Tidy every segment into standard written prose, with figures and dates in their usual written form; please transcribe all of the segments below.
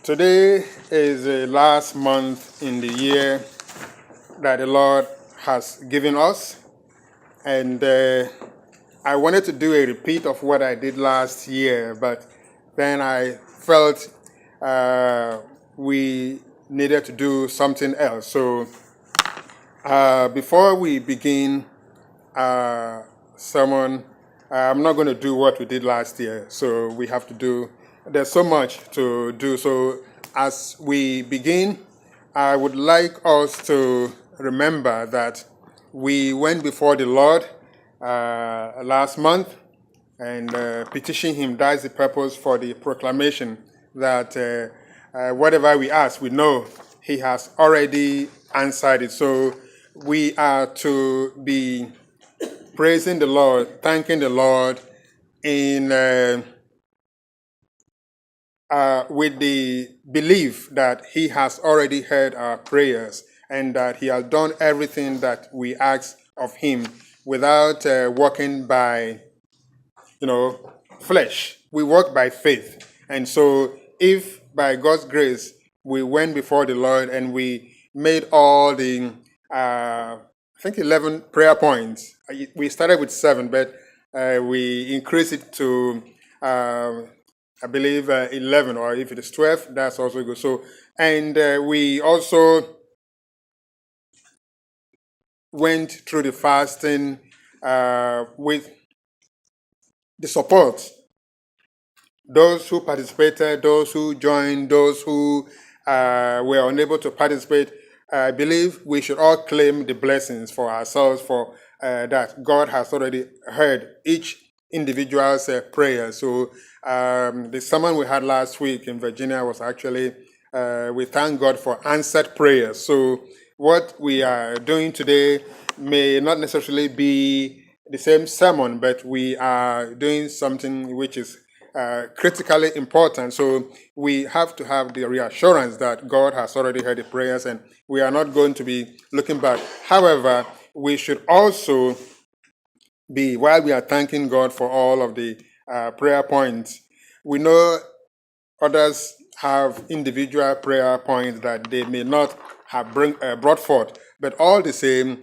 Today is the last month in the year that the Lord has given us, and I wanted to do a repeat of what I did last year, but then I felt we needed to do something else. So before we begin sermon, I'm not going to do what we did last year, so we have to do, there's so much to do. So as we begin, I would like us to remember that we went before the Lord last month and petitioned him. That's the purpose for the proclamation, that whatever we ask, we know he has already answered it. So we are to be praising the Lord, thanking the Lord in with the belief that he has already heard our prayers and that he has done everything that we ask of him without walking by, flesh. We walk by faith. And so if by God's grace we went before the Lord and we made all the I think 11 prayer points. We started with 7, but we increased it to, I believe, 11, or if it is 12, that's also good. So, and we also went through the fasting with the support. Those who participated, those who joined, those who were unable to participate, I believe we should all claim the blessings for ourselves, for that God has already heard each individual's prayer. So the sermon we had last week in Virginia was actually, we thank God for answered prayers. So what we are doing today may not necessarily be the same sermon, but we are doing something which is critically important. So we have to have the reassurance that God has already heard the prayers and we are not going to be looking back. However, we should also be, while we are thanking God for all of the prayer points, we know others have individual prayer points that they may not have brought forth, but all the same,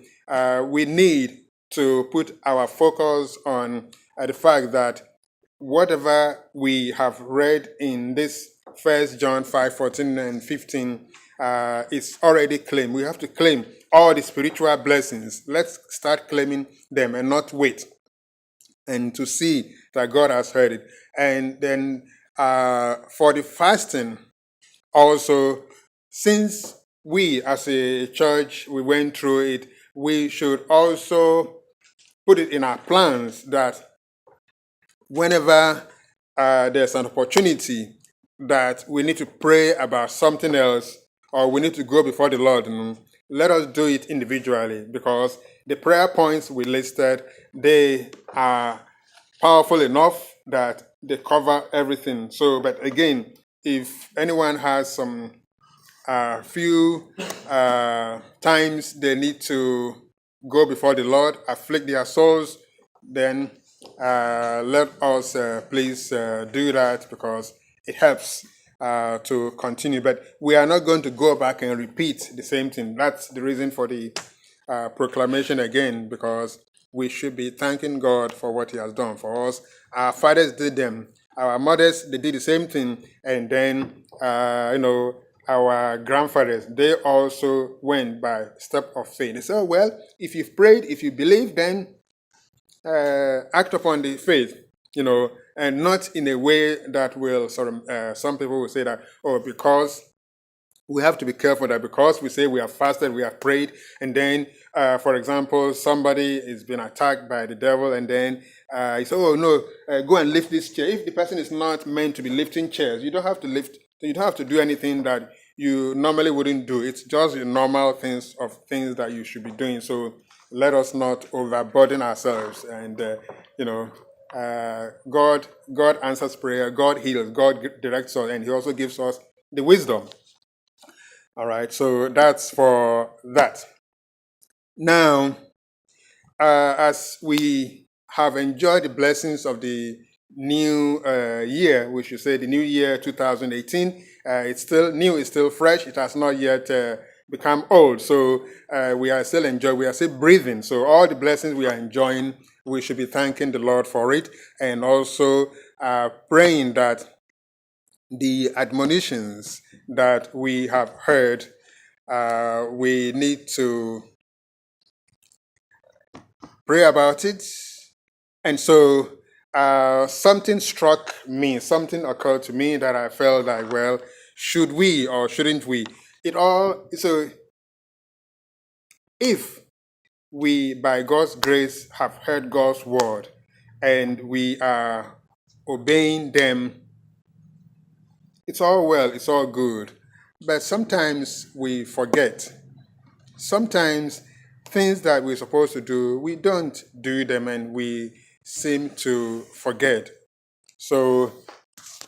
we need to put our focus on the fact that whatever we have read in this 1 John 5:14 and 15 is already claimed. We have to claim all the spiritual blessings. Let's start claiming them and not wait and to see that God has heard it. And then for the fasting, also, since we as a church, we went through it, we should also put it in our plans that whenever there's an opportunity that we need to pray about something else or we need to go before the Lord, let us do it individually, because the prayer points we listed, they are powerful enough that they cover everything. So, but again, if anyone has some few times they need to go before the Lord, afflict their souls, then let us please do that, because it helps to continue. But we are not going to go back and repeat the same thing. That's the reason for the proclamation again, because we should be thanking God for what he has done for us. Our fathers did them. Our mothers, they did the same thing. And then, our grandfathers, they also went by step of faith. They said, oh, well, if you've prayed, if you believe, then act upon the faith, and not in a way that will some people will say that, because we have to be careful that because we say we have fasted, we have prayed, and then, for example, somebody is being attacked by the devil, and then he says, oh no, go and lift this chair. If the person is not meant to be lifting chairs, you don't have to lift, you don't have to do anything that you normally wouldn't do. It's just the normal things that you should be doing. So let us not overburden ourselves. And, God answers prayer, God heals, God directs us, and he also gives us the wisdom. All right, so that's for that. Now, as we have enjoyed the blessings of the new year, we should say the new year 2018, It's still new, it's still fresh, it has not yet become old. So we are still enjoying, we are still breathing. So all the blessings we are enjoying, we should be thanking the Lord for it, and also praying that the admonitions that we have heard, we need to pray about it. And so something struck me, something occurred to me that I felt like, well, should we or shouldn't we? So if we, by God's grace, have heard God's word and we are obeying them, it's all well, it's all good. But sometimes we forget. Sometimes things that we're supposed to do, we don't do them and we seem to forget. So